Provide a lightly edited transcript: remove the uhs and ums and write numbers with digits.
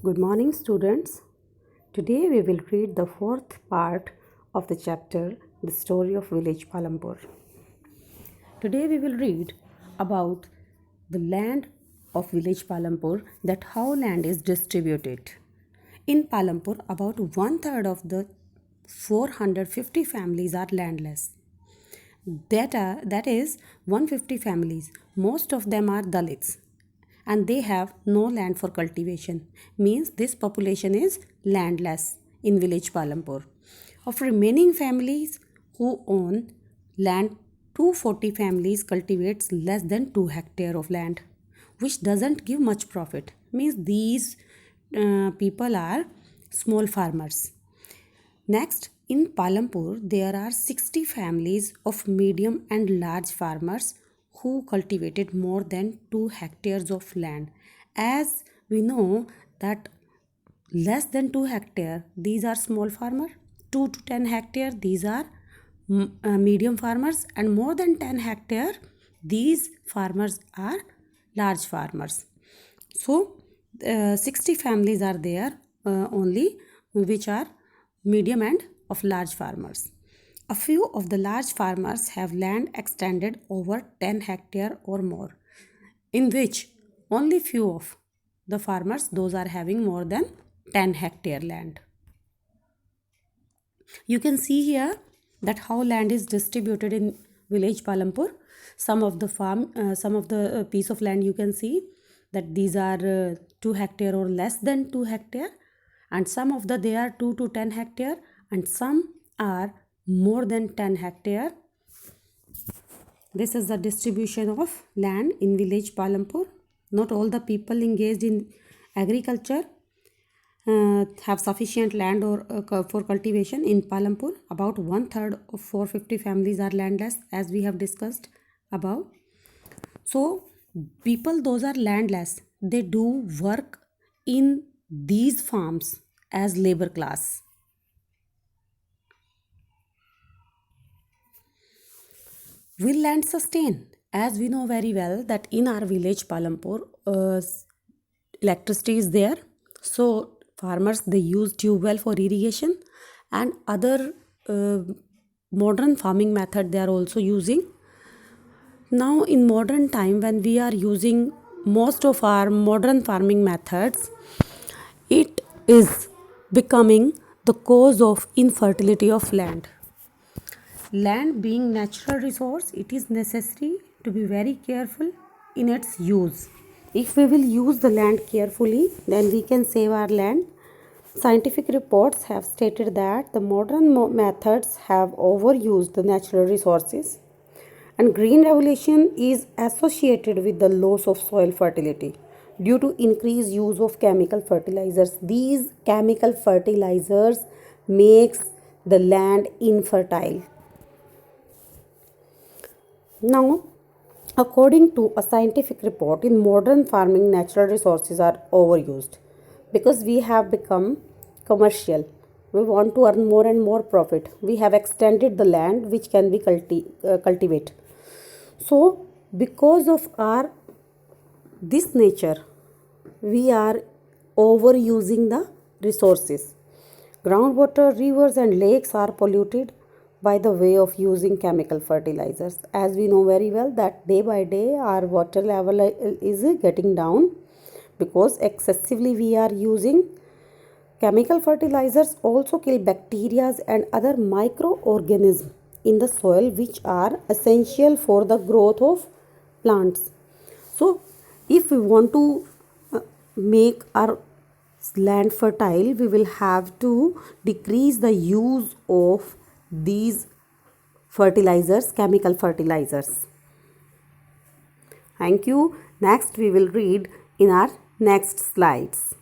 Good morning, students. Today we will read the fourth part of the chapter, The Story of Village Palampur. Today we will read about the land of Village Palampur, that how land is distributed. In Palampur, about 1/3 of the 450 families are landless. That is 150 families. Most of them are Dalits and they have no land for cultivation. Means this population is landless in village Palampur. Of remaining families who own land, 240 families cultivates less than 2 hectare of land, which doesn't give much profit. Means these people are small farmers. Next, in Palampur, there are 60 families of medium and large farmers who cultivated more than 2 hectares of land. As we know that less than 2 hectare, these are small farmer. 2 to 10 hectare, these are medium farmers, and more than 10 hectare, these farmers are large farmers. So 60 families are there only, which are medium and of large farmers. A few of the large farmers have land extended over 10 hectare or more, in which only few of the farmers, those are having more than 10 hectare land. You can see here that how land is distributed in village Palampur. Some of the piece of land you can see that these are 2 hectare or less than 2 hectare, and some of they are 2 to 10 hectare, and some are more than 10 hectare. This is the distribution of land in village Palampur. Not all the people engaged in agriculture have sufficient land or for cultivation in Palampur. About 1/3 of 450 families are landless, as we have discussed above. So people those are landless, they do work in these farms as labor class. Will land sustain? As we know very well that in our village Palampur, electricity is there. So farmers, they use tube well for irrigation, and other modern farming method they are also using. Now in modern time, when we are using most of our modern farming methods, it is becoming the cause of infertility of land. Land being natural resource, it is necessary to be very careful in its use. If we will use the land carefully, then we can save our land. Scientific reports have stated that the modern methods have overused the natural resources, and green revolution is associated with the loss of soil fertility due to increased use of chemical fertilizers. These chemical fertilizers makes the land infertile. Now, according to a scientific report, in modern farming, natural resources are overused because we have become commercial. We want to earn more and more profit. We have extended the land which can be cultivate. So, because of our this nature, we are overusing the resources. Groundwater, rivers, and lakes are polluted by the way of using chemical fertilizers. As we know very well that day by day our water level is getting down because excessively we are using chemical fertilizers. Also kill bacteria and other microorganisms in the soil, which are essential for the growth of plants. So if we want to make our land fertile, we will have to decrease the use of these fertilizers, chemical fertilizers. Thank you. Next we will read in our next slides.